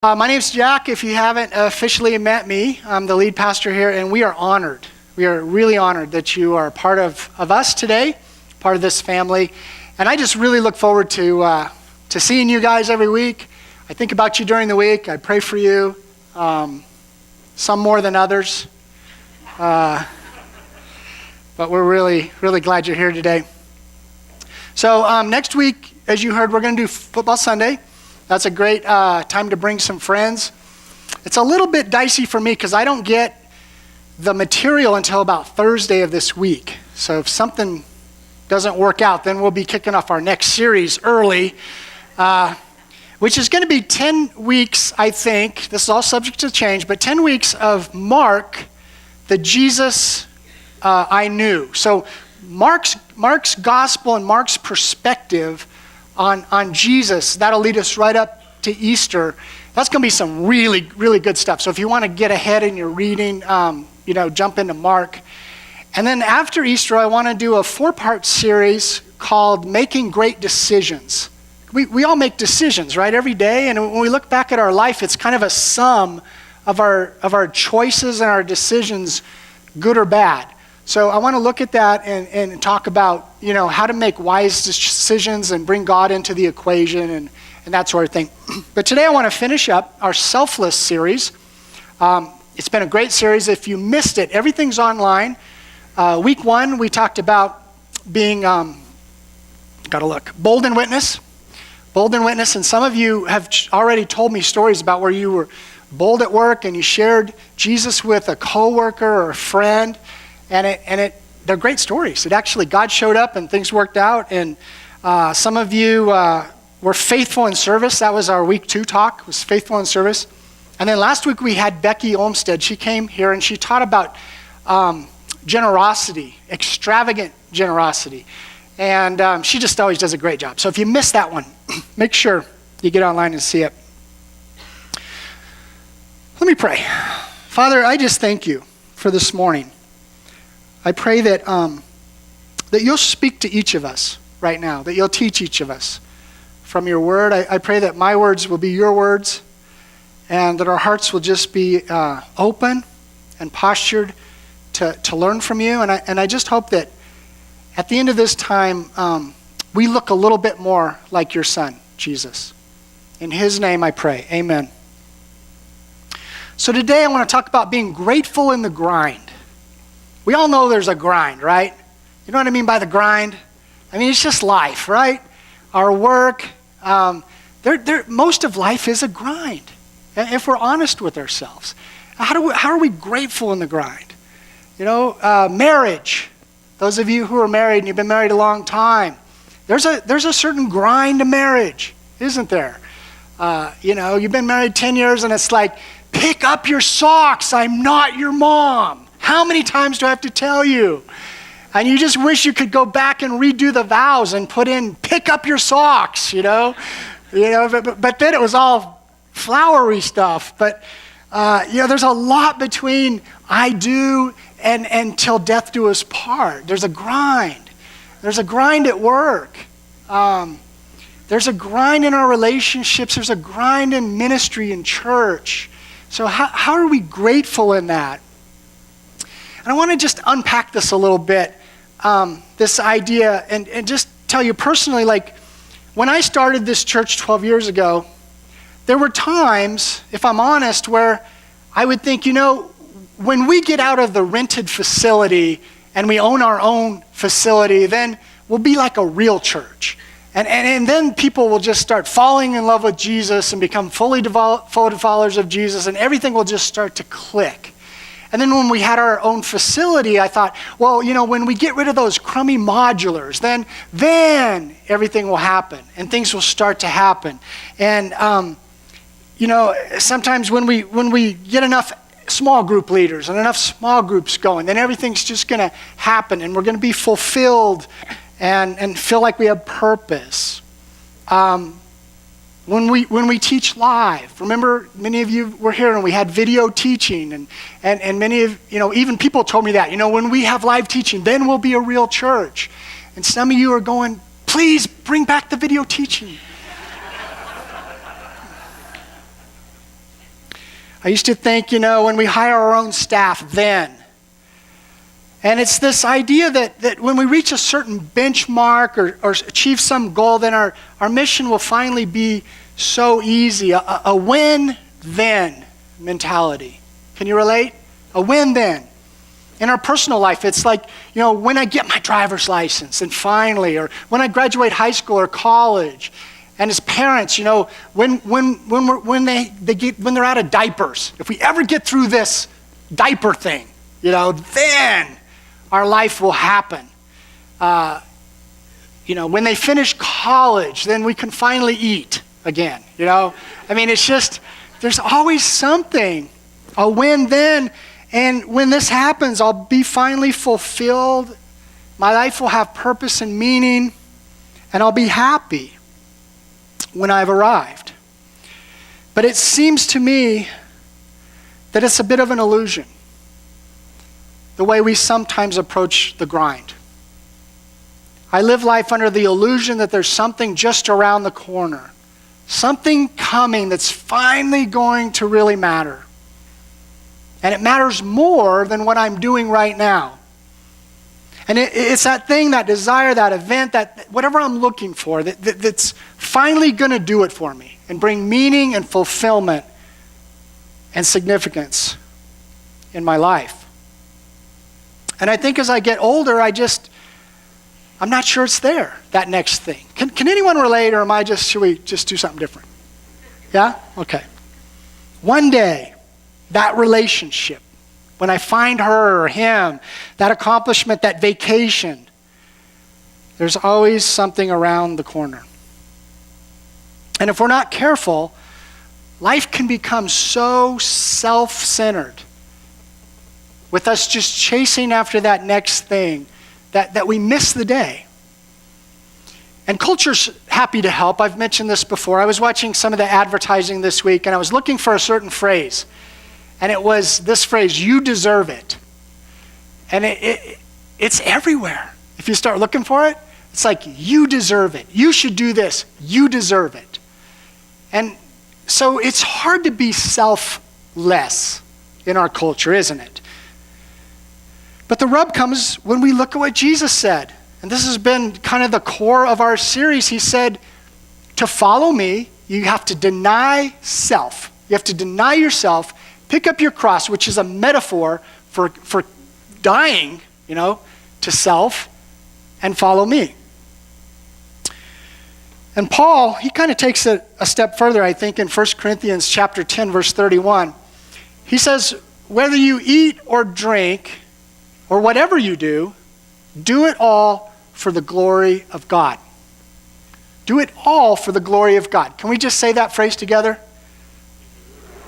My name's Jack. If you haven't officially met me, I'm the lead pastor here, and we are honored. We are really honored that you are part of us today, part of this family. And I just really look forward to seeing you guys every week. I think about you during the week. I pray for you, some more than others. But we're really, really glad you're here today. So next week, as you heard, we're going to do Football Sunday. That's a great time to bring some friends. It's a little bit dicey for me because I don't get the material until about Thursday of this week. So if something doesn't work out, then we'll be kicking off our next series early, which is going to be 10 weeks, I think. This is all subject to change, but 10 weeks of Mark, the Jesus I knew. So Mark's gospel and Mark's perspective on Jesus, that'll lead us right up to Easter. That's going to be some really, really good stuff. So if you want to get ahead in your reading, jump into Mark. And then after Easter, I want to do a 4-part series called Making Great Decisions. We all make decisions, right, every day. And when we look back at our life, it's kind of a sum of our choices and our decisions, good or bad. So I want to look at that and talk about, how to make wise decisions and bring God into the equation and that sort of thing. But today I want to finish up our Selfless series. It's been a great series. If you missed it, everything's online. Week 1, we talked about being, bold and witness. Bold and witness. And some of you have already told me stories about where you were bold at work and you shared Jesus with a coworker or a friend. And they're great stories. God showed up and things worked out. And some of you were faithful in service. That was our week 2 talk, was faithful in service. And then last week we had Becky Olmsted. She came here and she taught about generosity, extravagant generosity. And she just always does a great job. So if you missed that one, make sure you get online and see it. Let me pray. Father, I just thank you for this morning. I pray that you'll speak to each of us right now, that you'll teach each of us from your word. I pray that my words will be your words and that our hearts will just be open and postured to learn from you. And I just hope that at the end of this time, we look a little bit more like your son, Jesus. In his name I pray, amen. So today I want to talk about being grateful in the grind. We all know there's a grind, right? You know what I mean by the grind? I mean, it's just life, right? Our work, most of life is a grind. If we're honest with ourselves. How are we grateful in the grind? Marriage. Those of you who are married and you've been married a long time, there's a certain grind to marriage, isn't there? You've been married 10 years and it's like, pick up your socks, I'm not your mom. How many times do I have to tell you? And you just wish you could go back and redo the vows and put in, pick up your socks, but then it was all flowery stuff. But, there's a lot between I do and till death do us part. There's a grind. There's a grind at work. There's a grind in our relationships. There's a grind in ministry and church. So how are we grateful in that? And I want to just unpack this a little bit, this idea, and just tell you personally, like, when I started this church 12 years ago, there were times, if I'm honest, where I would think, when we get out of the rented facility and we own our own facility, then we'll be like a real church. And then people will just start falling in love with Jesus and become fully devoted followers of Jesus, and everything will just start to click. And then when we had our own facility, I thought, well, when we get rid of those crummy modulars, then everything will happen and things will start to happen. And, sometimes when we get enough small group leaders and enough small groups going, then everything's just going to happen and we're going to be fulfilled and feel like we have purpose. When we teach live, remember many of you were here and we had video teaching and many of, even people told me that, when we have live teaching, then we'll be a real church. And some of you are going, please bring back the video teaching. I used to think, when we hire our own staff, then. And it's this idea that when we reach a certain benchmark or achieve some goal, then our mission will finally be so easy. A win-then mentality. Can you relate? A win-then. In our personal life, it's like, when I get my driver's license and finally, or when I graduate high school or college. And as parents, when they're out of diapers, if we ever get through this diaper thing, then our life will happen. When they finish college, then we can finally eat again. It's just, there's always something, a win then. And when this happens, I'll be finally fulfilled. My life will have purpose and meaning, and I'll be happy when I've arrived. But it seems to me that it's a bit of an illusion, the way we sometimes approach the grind. I live life under the illusion that there's something just around the corner, something coming that's finally going to really matter. And it matters more than what I'm doing right now. And it's that thing, that desire, that event, that whatever I'm looking for, that's finally going to do it for me and bring meaning and fulfillment and significance in my life. And I think as I get older, I'm not sure it's there, that next thing. Can anyone relate, or should we just do something different? Yeah? Okay. One day, that relationship, when I find her or him, that accomplishment, that vacation, there's always something around the corner. And if we're not careful, life can become so self-centered, with us just chasing after that next thing, that we miss the day. And culture's happy to help. I've mentioned this before. I was watching some of the advertising this week, and I was looking for a certain phrase. And it was this phrase, "You deserve it." And it's everywhere. If you start looking for it, it's like, you deserve it. You should do this. You deserve it. And so it's hard to be selfless in our culture, isn't it? But the rub comes when we look at what Jesus said. And this has been kind of the core of our series. He said, to follow me, you have to deny self. You have to deny yourself, pick up your cross, which is a metaphor for dying, to self, and follow me. And Paul, he kind of takes it a step further, I think, in 1 Corinthians chapter 10, verse 31. He says, whether you eat or drink, or whatever you do it all for the glory of God. Do it all for the glory of God. Can we just say that phrase together?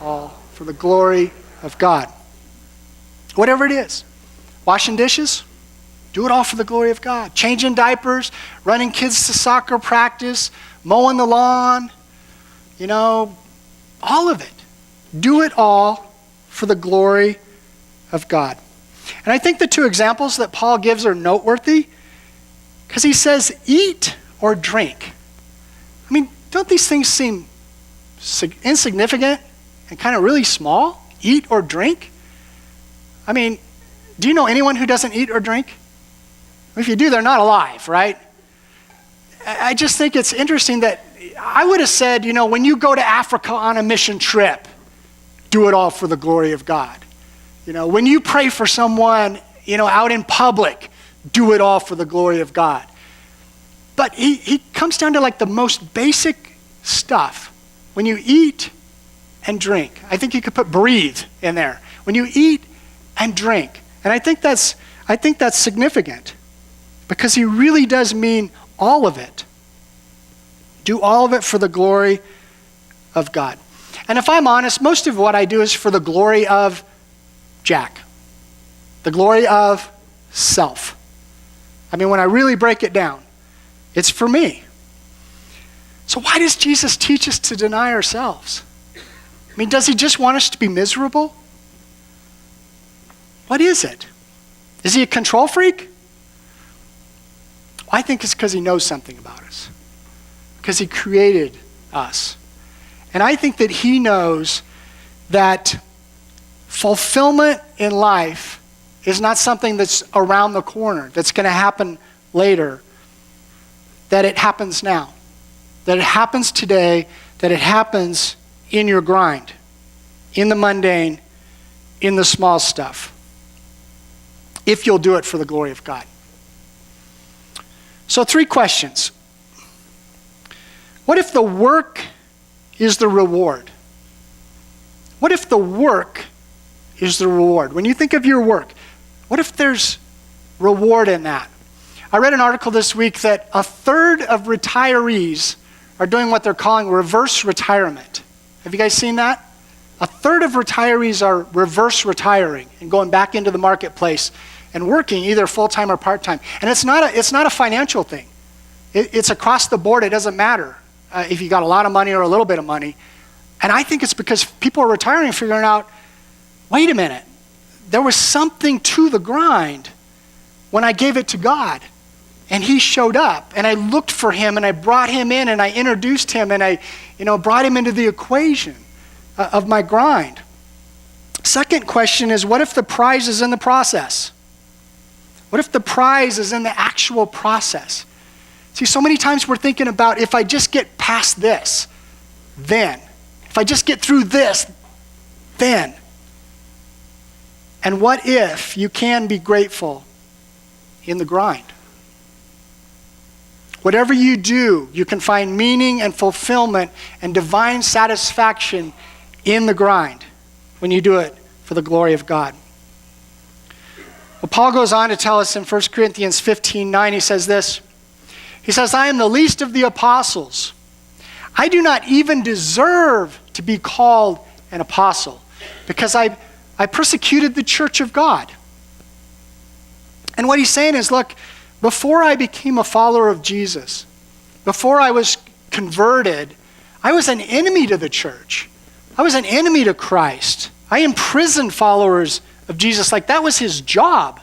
All for the glory of God. Whatever it is. Washing dishes, do it all for the glory of God. Changing diapers, running kids to soccer practice, mowing the lawn, all of it. Do it all for the glory of God. And I think the two examples that Paul gives are noteworthy because he says, eat or drink. Don't these things seem insignificant and kind of really small? Eat or drink? Do you know anyone who doesn't eat or drink? If you do, they're not alive, right? I just think it's interesting that I would have said, when you go to Africa on a mission trip, do it all for the glory of God. When you pray for someone, out in public, do it all for the glory of God. But he comes down to like the most basic stuff. When you eat and drink, I think you could put breathe in there. When you eat and drink. And I think that's significant because he really does mean all of it. Do all of it for the glory of God. And if I'm honest, most of what I do is for the glory of Jack. The glory of self. When I really break it down, it's for me. So why does Jesus teach us to deny ourselves? Does he just want us to be miserable? What is it? Is he a control freak? I think it's because he knows something about us. Because he created us. And I think that he knows that fulfillment in life is not something that's around the corner, that's going to happen later, that it happens now, that it happens today, that it happens in your grind, in the mundane, in the small stuff, if you'll do it for the glory of God. So 3 questions. What if the work is the reward? What if the work is the reward? When you think of your work, what if there's reward in that? I read an article this week that 1/3 of retirees are doing what they're calling reverse retirement. Have you guys seen that? 1/3 of retirees are reverse retiring and going back into the marketplace and working either full-time or part-time. And it's not a financial thing. It's across the board. It doesn't matter if you got a lot of money or a little bit of money. And I think it's because people are retiring and figuring out, wait a minute, there was something to the grind when I gave it to God. And he showed up, and I looked for him, and I brought him in, and I introduced him, and I brought him into the equation of my grind. Second question is, what if the prize is in the process? What if the prize is in the actual process? See, so many times we're thinking about, if I just get past this, then. If I just get through this, then. And what if you can be grateful in the grind? Whatever you do, you can find meaning and fulfillment and divine satisfaction in the grind when you do it for the glory of God. Well, Paul goes on to tell us in 1 Corinthians 15:9, he says this. He says, I am the least of the apostles. I do not even deserve to be called an apostle because I persecuted the church of God. And what he's saying is, look, before I became a follower of Jesus, before I was converted, I was an enemy to the church. I was an enemy to Christ. I imprisoned followers of Jesus. Like, that was his job.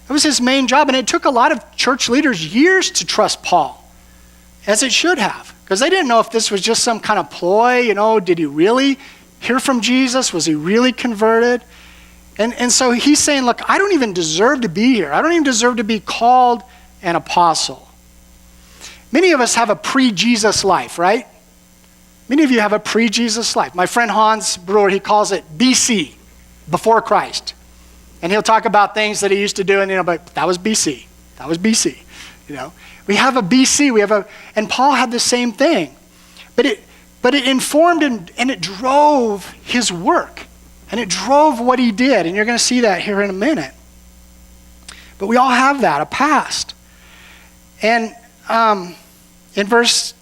That was his main job. And it took a lot of church leaders years to trust Paul, as it should have, because they didn't know if this was just some kind of ploy. Did he really hear from Jesus? Was he really converted? And so he's saying, look, I don't even deserve to be here. I don't even deserve to be called an apostle. Many of us have a pre-Jesus life, right? Many of you have a pre-Jesus life. My friend Hans Brewer, he calls it BC, before Christ. And he'll talk about things that he used to do, and but that was BC. That was BC. We have a BC, and Paul had the same thing. But it informed and it drove his work. And it drove what he did. And you're going to see that here in a minute. But we all have that, a past. And in verse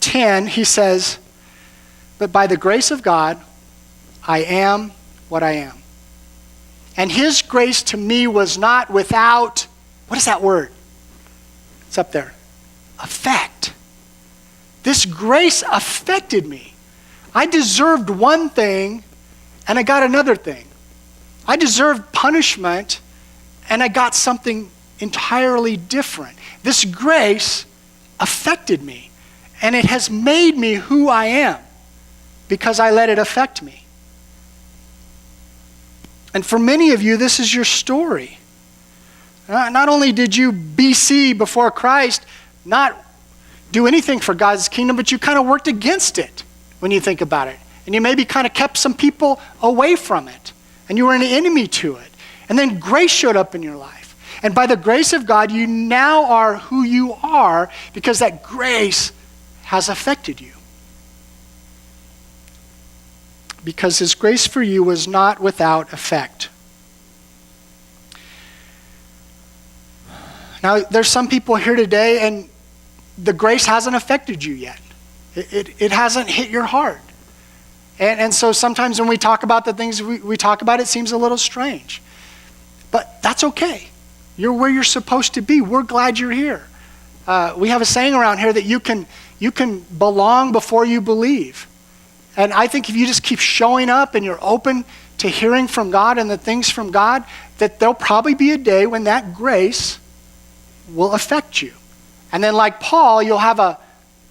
10, he says, but by the grace of God, I am what I am. And his grace to me was not without, what is that word? It's up there. Effect. This grace affected me. I deserved one thing, and I got another thing. I deserved punishment, and I got something entirely different. This grace affected me, and it has made me who I am because I let it affect me. And for many of you, this is your story. Not only did you BC before Christ not do anything for God's kingdom, but you kind of worked against it when you think about it. And you maybe kind of kept some people away from it. And you were an enemy to it. And then grace showed up in your life. And by the grace of God, you now are who you are because that grace has affected you. Because his grace for you was not without effect. Now, there's some people here today, and the grace hasn't affected you yet. It hasn't hit your heart. And so sometimes when we talk about the things we talk about, it seems a little strange. But that's okay. You're where you're supposed to be. We're glad you're here. We have a saying around here that you can belong before you believe. And I think if you just keep showing up and you're open to hearing from God and the things from God, that there'll probably be a day when that grace will affect you. And then like Paul, you'll have a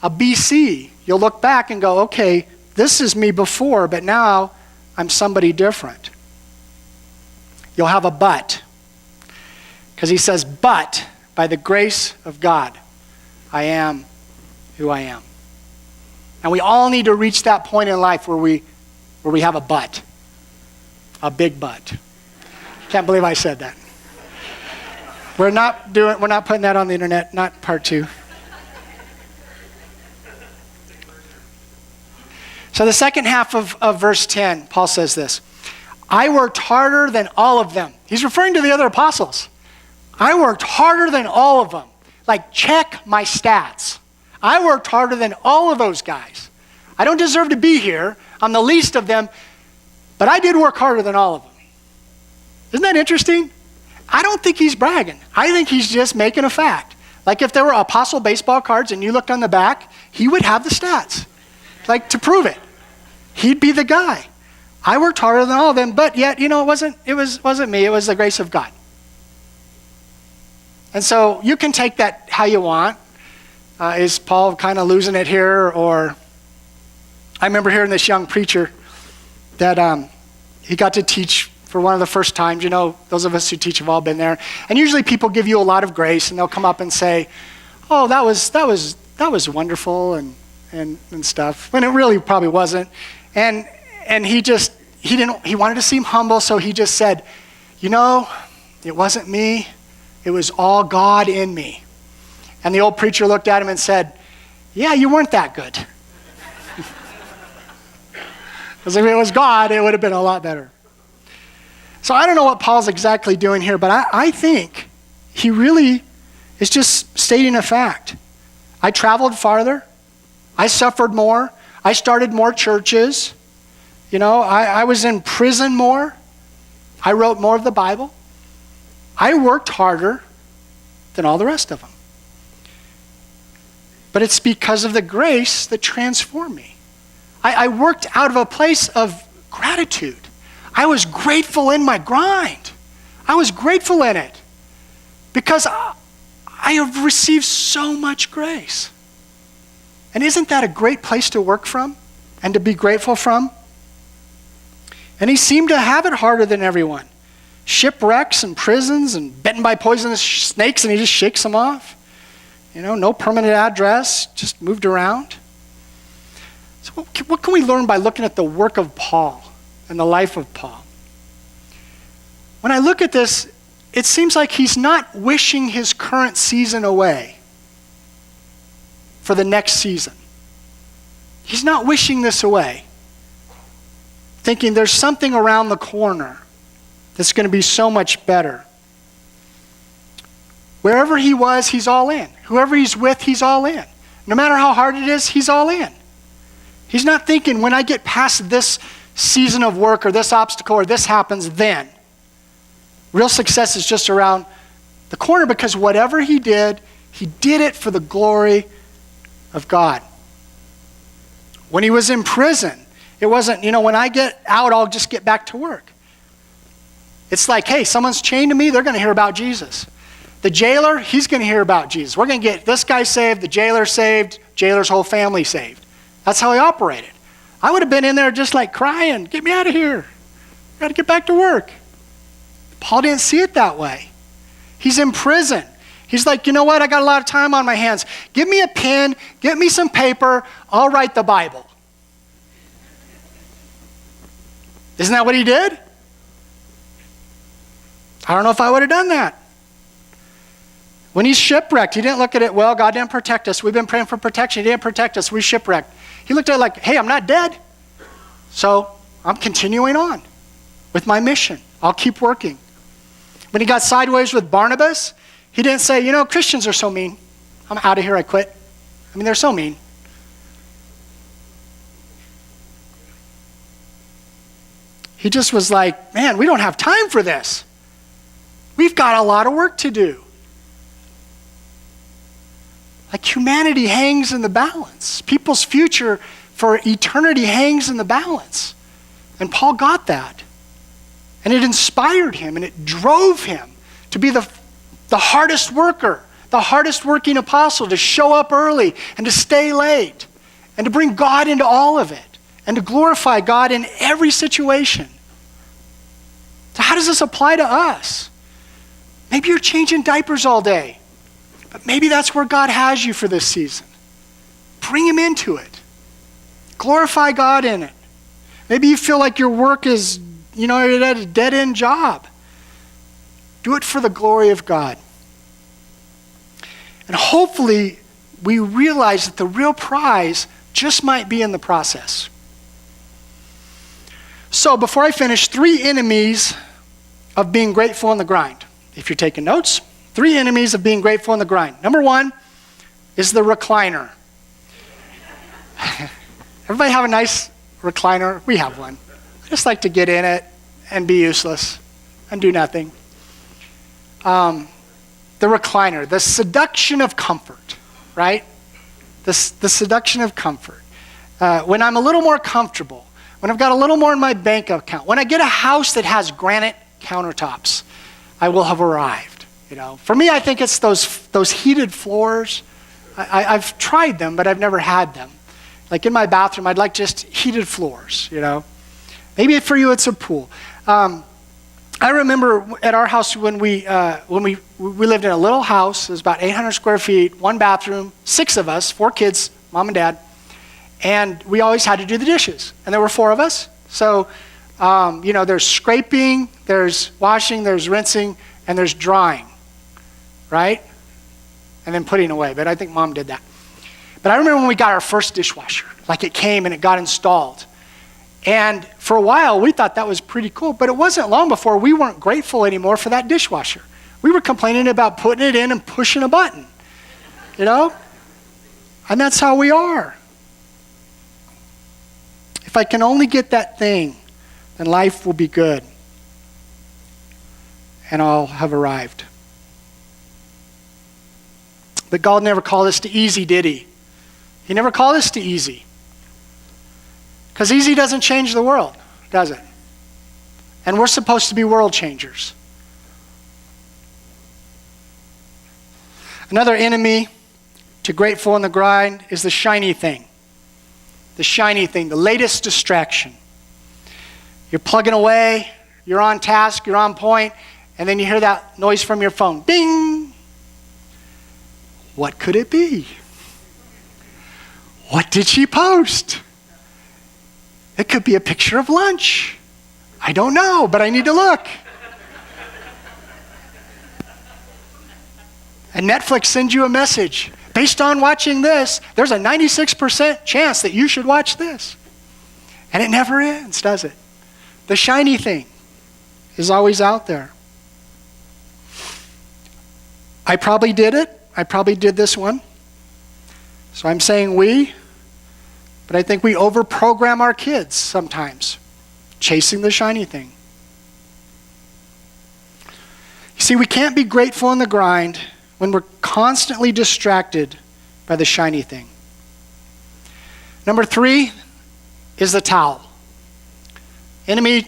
BC. You'll look back and go, okay, this is me before, but now I'm somebody different. You'll have a but. Because he says, but by the grace of God, I am who I am. And we all need to reach that point in life where we have a but. A big but. Can't believe I said that. We're not putting that on the internet, not part 2. So the second half of verse 10, Paul says this, I worked harder than all of them. He's referring to the other apostles. I worked harder than all of them. Like, check my stats. I worked harder than all of those guys. I don't deserve to be here. I'm the least of them, but I did work harder than all of them. Isn't that interesting? I don't think he's bragging. I think he's just making a fact. Like if there were apostle baseball cards and you looked on the back, he would have the stats, like to prove it. He'd be the guy. I worked harder than all of them, but yet, it wasn't me. It was the grace of God. And so you can take that how you want. Is Paul kind of losing it here? Or I remember hearing this young preacher that he got to teach for one of the first times. Those of us who teach have all been there. And usually people give you a lot of grace, and they'll come up and say, "Oh, that was wonderful," and stuff. When it really probably wasn't. And he wanted to seem humble, so he just said, it wasn't me. It was all God in me. And the old preacher looked at him and said, yeah, you weren't that good. Because if it was God, it would have been a lot better. So I don't know what Paul's exactly doing here, but I think he really is just stating a fact. I traveled farther. I suffered more. I started more churches. I was in prison more. I wrote more of the Bible. I worked harder than all the rest of them. But it's because of the grace that transformed me. I worked out of a place of gratitude. I was grateful in my grind. I was grateful in it because I have received so much grace. And isn't that a great place to work from and to be grateful from? And he seemed to have it harder than everyone. Shipwrecks and prisons and bitten by poisonous snakes, and he just shakes them off. No permanent address, just moved around. So what can we learn by looking at the work of Paul and the life of Paul? When I look at this, it seems like he's not wishing his current season away for the next season. He's not wishing this away, thinking there's something around the corner that's going to be so much better. Wherever he was, he's all in. Whoever he's with, he's all in. No matter how hard it is, he's all in. He's not thinking, when I get past this season of work or this obstacle or this happens, then. Real success is just around the corner, because whatever he did it for the glory of God. When he was in prison, it wasn't, when I get out, I'll just get back to work. It's like, hey, someone's chained to me, they're going to hear about Jesus. The jailer, he's going to hear about Jesus. We're going to get this guy saved, the jailer saved, jailer's whole family saved. That's how he operated. I would have been in there just like crying, get me out of here. I got to get back to work. Paul didn't see it that way. He's in prison. He's like, you know what? I got a lot of time on my hands. Give me a pen, get me some paper, I'll write the Bible. Isn't that what he did? I don't know if I would have done that. When he's shipwrecked, he didn't look at it, well, God didn't protect us. We've been praying for protection. He didn't protect us. We're shipwrecked. He looked at it like, hey, I'm not dead. So I'm continuing on with my mission. I'll keep working. When he got sideways with Barnabas, he didn't say, Christians are so mean. I'm out of here. I quit. They're so mean. He just was like, man, we don't have time for this. We've got a lot of work to do. Like humanity hangs in the balance. People's future for eternity hangs in the balance. And Paul got that. And it inspired him and it drove him to be the hardest worker, the hardest working apostle, to show up early and to stay late and to bring God into all of it and to glorify God in every situation. So how does this apply to us? Maybe you're changing diapers all day, but maybe that's where God has you for this season. Bring him into it. Glorify God in it. Maybe you feel like your work is, you're at a dead-end job. Do it for the glory of God. And hopefully, we realize that the real prize just might be in the process. So before I finish, 3 enemies of being grateful in the grind. If you're taking notes, 3 enemies of being grateful in the grind. Number 1 is the recliner. Everybody have a nice recliner? We have one. I just like to get in it and be useless and do nothing. The recliner, the seduction of comfort, right? The seduction of comfort. When I'm a little more comfortable, when I've got a little more in my bank account, when I get a house that has granite countertops, I will have arrived. For me, I think it's those heated floors. I've tried them, but I've never had them. Like in my bathroom, I'd like just heated floors. Maybe for you, it's a pool. I remember at our house when we lived in a little house. It was about 800 square feet, 1 bathroom, 6 of us, 4 kids, mom and dad, and we always had to do the dishes. And there were 4 of us. So, there's scraping, there's washing, there's rinsing, and there's drying, right? And then putting away. But I think mom did that. But I remember when we got our first dishwasher, like it came and it got installed. And for a while, we thought that was pretty cool, but it wasn't long before we weren't grateful anymore for that dishwasher. We were complaining about putting it in and pushing a button, And that's how we are. If I can only get that thing, then life will be good. And I'll have arrived. But God never called us to easy, did he? He never called us to easy. Because easy doesn't change the world, does it? And we're supposed to be world changers. Another enemy to grateful in the grind is the shiny thing. The shiny thing, the latest distraction. You're plugging away, you're on task, you're on point, and then you hear that noise from your phone. Ding! What could it be? What did she post? It could be a picture of lunch. I don't know, but I need to look. And Netflix sends you a message. Based on watching this, there's a 96% chance that you should watch this. And it never ends, does it? The shiny thing is always out there. I probably did it. I probably did this one. So I'm saying we, but I think we overprogram our kids sometimes, chasing the shiny thing. You see, we can't be grateful in the grind when we're constantly distracted by the shiny thing. Number 3 is the towel. Enemy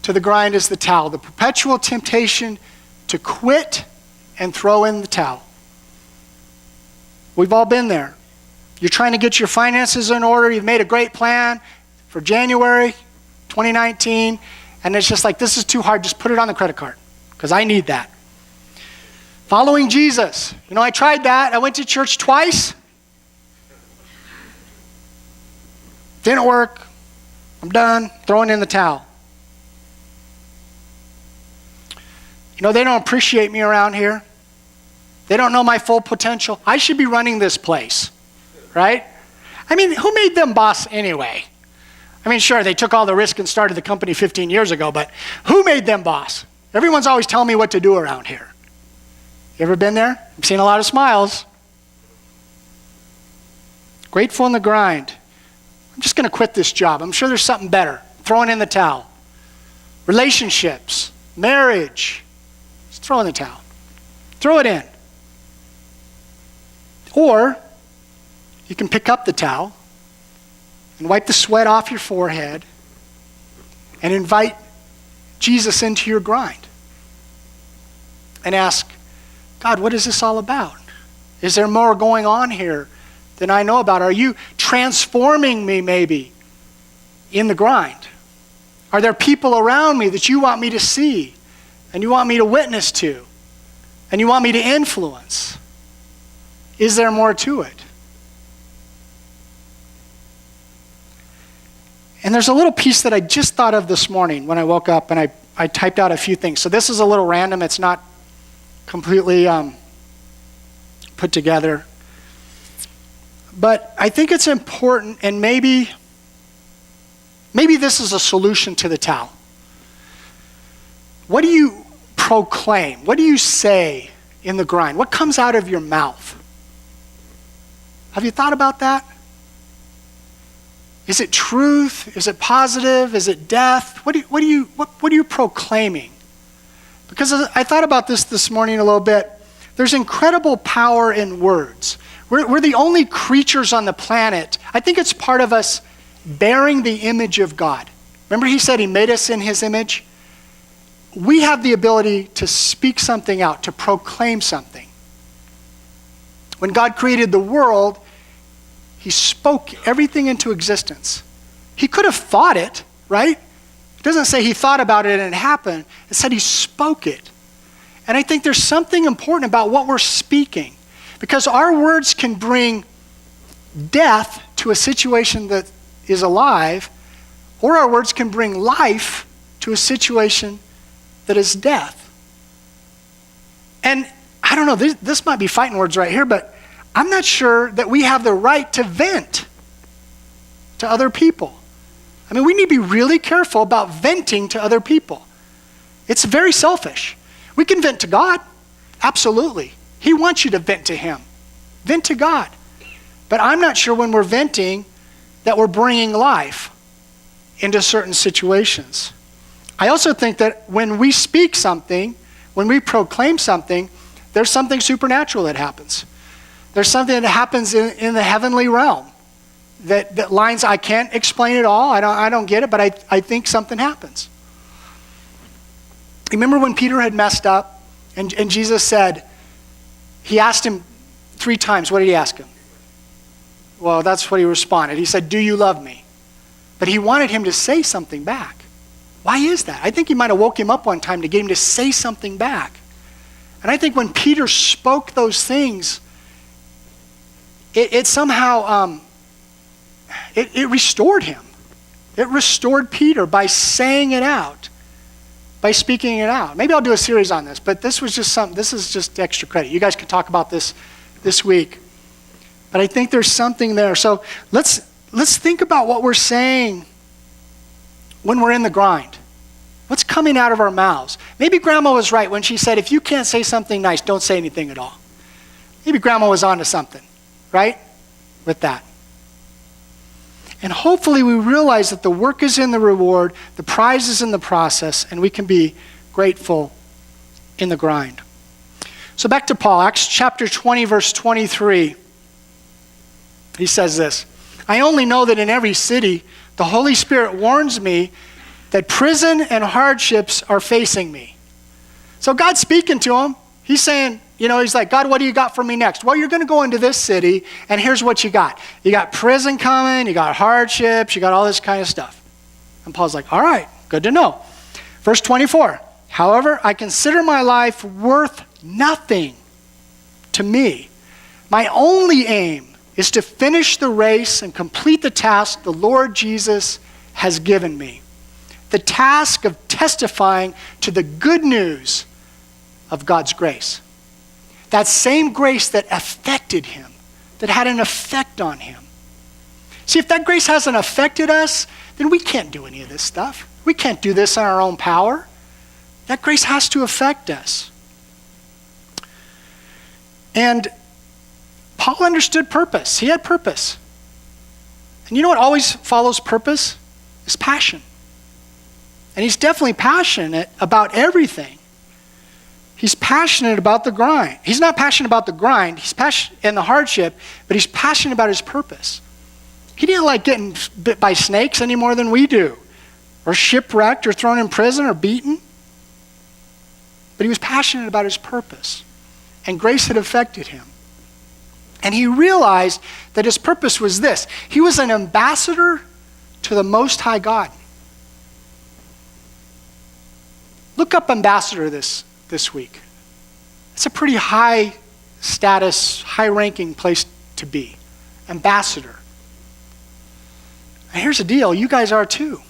to the grind is the towel, the perpetual temptation to quit and throw in the towel. We've all been there. You're trying to get your finances in order. You've made a great plan for January 2019, and it's just like, this is too hard. Just put it on the credit card because I need that. Following Jesus. I tried that. I went to church twice. Didn't work. I'm done. Throwing in the towel. They don't appreciate me around here. They don't know my full potential. I should be running this place, right? Who made them boss anyway? Sure, they took all the risk and started the company 15 years ago, but who made them boss? Everyone's always telling me what to do around here. You ever been there? I've seen a lot of smiles. Grateful in the grind. I'm just going to quit this job. I'm sure there's something better. Throwing in the towel. Relationships, marriage. Just throw in the towel. Throw it in. Or you can pick up the towel and wipe the sweat off your forehead and invite Jesus into your grind and ask, God, what is this all about? Is there more going on here than I know about? Are you transforming me maybe in the grind? Are there people around me that you want me to see and you want me to witness to and you want me to influence? Is there more to it? And there's a little piece that I just thought of this morning when I woke up, and I typed out a few things. So this is a little random. It's not completely put together. But I think it's important, and maybe this is a solution to the towel. What do you proclaim? What do you say in the grind? What comes out of your mouth? Have you thought about that? Is it truth? Is it positive? Is it death? What are you proclaiming? Because I thought about this morning a little bit. There's incredible power in words. We're the only creatures on the planet. I think it's part of us bearing the image of God. Remember he said he made us in his image? We have the ability to speak something out, to proclaim something. When God created the world, he spoke everything into existence. He could have thought it, right? It doesn't say he thought about it and it happened. It said he spoke it. And I think there's something important about what we're speaking, because our words can bring death to a situation that is alive, or our words can bring life to a situation that is death. And I don't know, this might be fighting words right here, but I'm not sure that we have the right to vent to other people. I mean, we need to be really careful about venting to other people. It's very selfish. We can vent to God, absolutely. He wants you to vent to him. Vent to God. But I'm not sure when we're venting that we're bringing life into certain situations. I also think that when we speak something, when we proclaim something, there's something supernatural that happens. There's something that happens in the heavenly realm that lines, I can't explain it all. I don't get it, but I think something happens. Remember when Peter had messed up and Jesus said, he asked him 3 times. What did he ask him? Well, that's what he responded. He said, do you love me? But he wanted him to say something back. Why is that? I think he might have woke him up one time to get him to say something back. And I think when Peter spoke those things, it somehow, it restored him. It restored Peter by saying it out, by speaking it out. Maybe I'll do a series on this, but this is just extra credit. You guys can talk about this week. But I think there's something there. So let's think about what we're saying when we're in the grind. What's coming out of our mouths? Maybe Grandma was right when she said, if you can't say something nice, don't say anything at all. Maybe Grandma was onto something, right? With that. And hopefully we realize that the work is in the reward, the prize is in the process, and we can be grateful in the grind. So back to Paul, Acts chapter 20, verse 23. He says this, I only know that in every city, the Holy Spirit warns me that prison and hardships are facing me. So God's speaking to him. He's saying, he's like, God, what do you got for me next? Well, you're going to go into this city, and here's what you got. You got prison coming, you got hardships, you got all this kind of stuff. And Paul's like, all right, good to know. Verse 24, however, I consider my life worth nothing to me. My only aim is to finish the race and complete the task the Lord Jesus has given me. The task of testifying to the good news of God's grace. That same grace that affected him, that had an effect on him. See, if that grace hasn't affected us, then we can't do any of this stuff. We can't do this on our own power. That grace has to affect us. And Paul understood purpose. He had purpose. And you know what always follows purpose? Is passion. And he's definitely passionate about everything. He's passionate about the grind. He's not passionate about the grind. He's passionate in the hardship, but he's passionate about his purpose. He didn't like getting bit by snakes any more than we do, or shipwrecked, or thrown in prison, or beaten. But he was passionate about his purpose, and grace had affected him. And he realized that his purpose was this. He was an ambassador to the Most High God. Look up ambassador this week. It's a pretty high status, high ranking place to be. Ambassador. And here's the deal, you guys are too.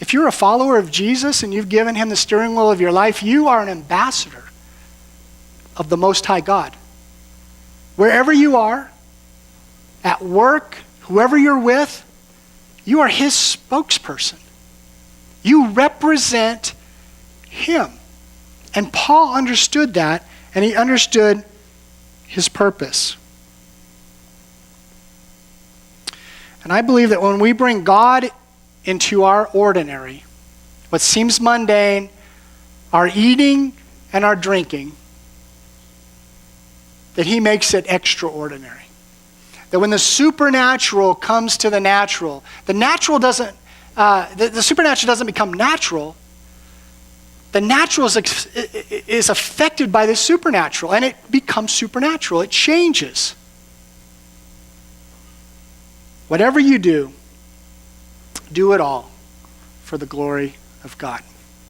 If you're a follower of Jesus and you've given him the steering wheel of your life, you are an ambassador of the Most High God. Wherever you are, at work, whoever you're with, you are his spokesperson. You represent him. And Paul understood that, and he understood his purpose. And I believe that when we bring God into our ordinary, what seems mundane, our eating and our drinking, that he makes it extraordinary. That when the supernatural comes to the natural, the supernatural doesn't become natural. The natural is affected by the supernatural, and it becomes supernatural. It changes. Whatever you do, do it all for the glory of God.